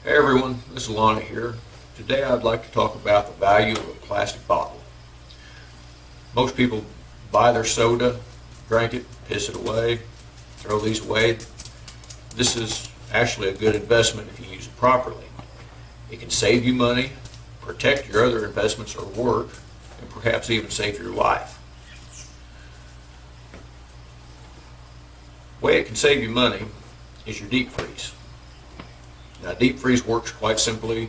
Hey everyone, this is Lonnie here. Today I'd like to talk about the value of a plastic bottle. Most people buy their soda, drink it, piss it away, throw these away. This is actually a good investment if you use it properly. It can save you money, protect your other investments or work, and perhaps even save your life. The way it can save you money is your deep freeze. Now, deep freeze works quite simply.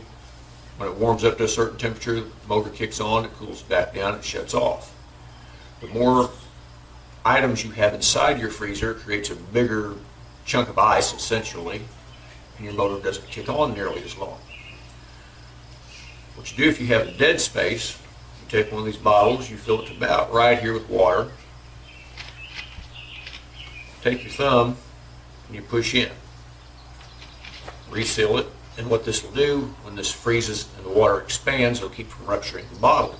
When it warms up to a certain temperature, the motor kicks on, it cools back down, it shuts off. The more items you have inside your freezer creates a bigger chunk of ice, essentially, and your motor doesn't kick on nearly as long. What you do if you have a dead space, you take one of these bottles, you fill it to about right here with water, take your thumb, and you push in. Reseal it, and what this will do, when this freezes and the water expands, it'll keep from rupturing the bottle.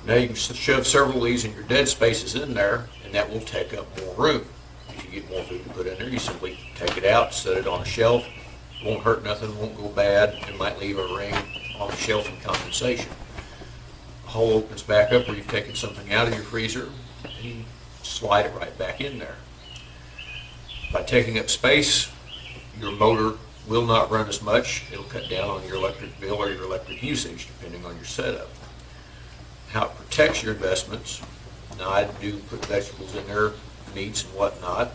Now you can shove several of these in your dead spaces in there, and that will take up more room. If you get more food to put in there, you simply take it out, set it on a shelf. It won't hurt nothing, won't go bad. It might leave a ring on the shelf in compensation. The hole opens back up where you've taken something out of your freezer, and you slide it right back in there. By taking up space, your motor will not run as much. It'll cut down on your electric bill or your electric usage, depending on your setup. How it protects your investments. Now, I do put vegetables in there, meats and whatnot,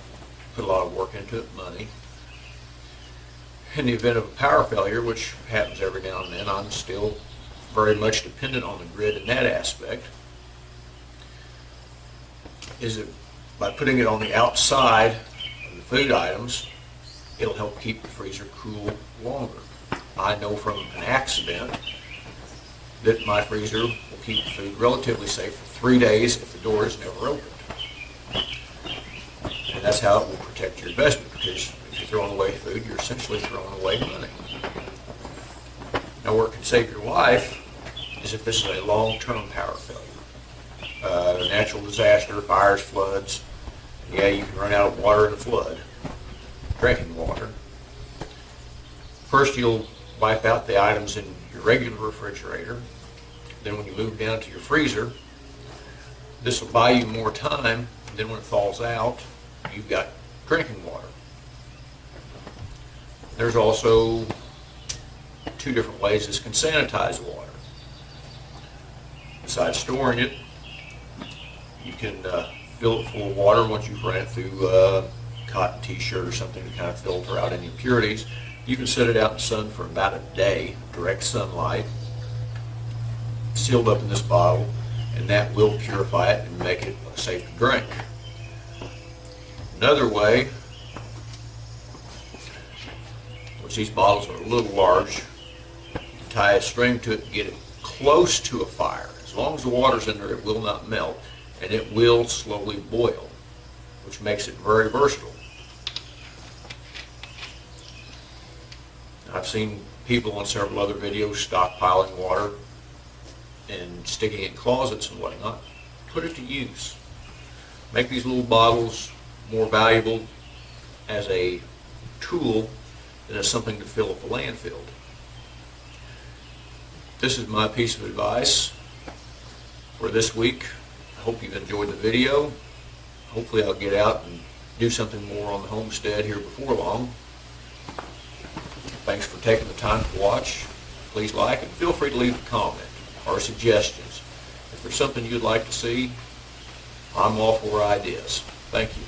put a lot of work into it, money. In the event of a power failure, which happens every now and then, I'm still very much dependent on the grid in that aspect. Is it by putting it on the outside food items, it'll help keep the freezer cool longer. I know from an accident that my freezer will keep the food relatively safe for 3 days if the door is never opened. And that's how it will protect your investment, because if you're throwing away food, you're essentially throwing away money. Now, where it can save your life is if this is a long-term power failure. A natural disaster, fires, floods. Yeah, you can run out of water in a flood, drinking water. First, you'll wipe out the items in your regular refrigerator. Then when you move down to your freezer, this will buy you more time. Then when it thaws out, you've got drinking water. There's also 2 different ways this can sanitize water. Besides storing it, you can fill it full of water once you've ran it through a cotton t-shirt or something to kind of filter out any impurities. You can set it out in the sun for about a day, direct sunlight, sealed up in this bottle, and that will purify it and make it safe to drink. Another way, which these bottles are a little large, you can tie a string to it and get it close to a fire. As long as the water's in there, it will not melt. And it will slowly boil, which makes it very versatile. I've seen people on several other videos stockpiling water and sticking it in closets and whatnot. Put it to use. Make these little bottles more valuable as a tool than as something to fill up a landfill. This is my piece of advice for this week. I hope you've enjoyed the video. Hopefully I'll get out and do something more on the homestead here before long. Thanks for taking the time to watch. Please like and feel free to leave a comment or suggestions. If there's something you'd like to see, I'm all for ideas. Thank you.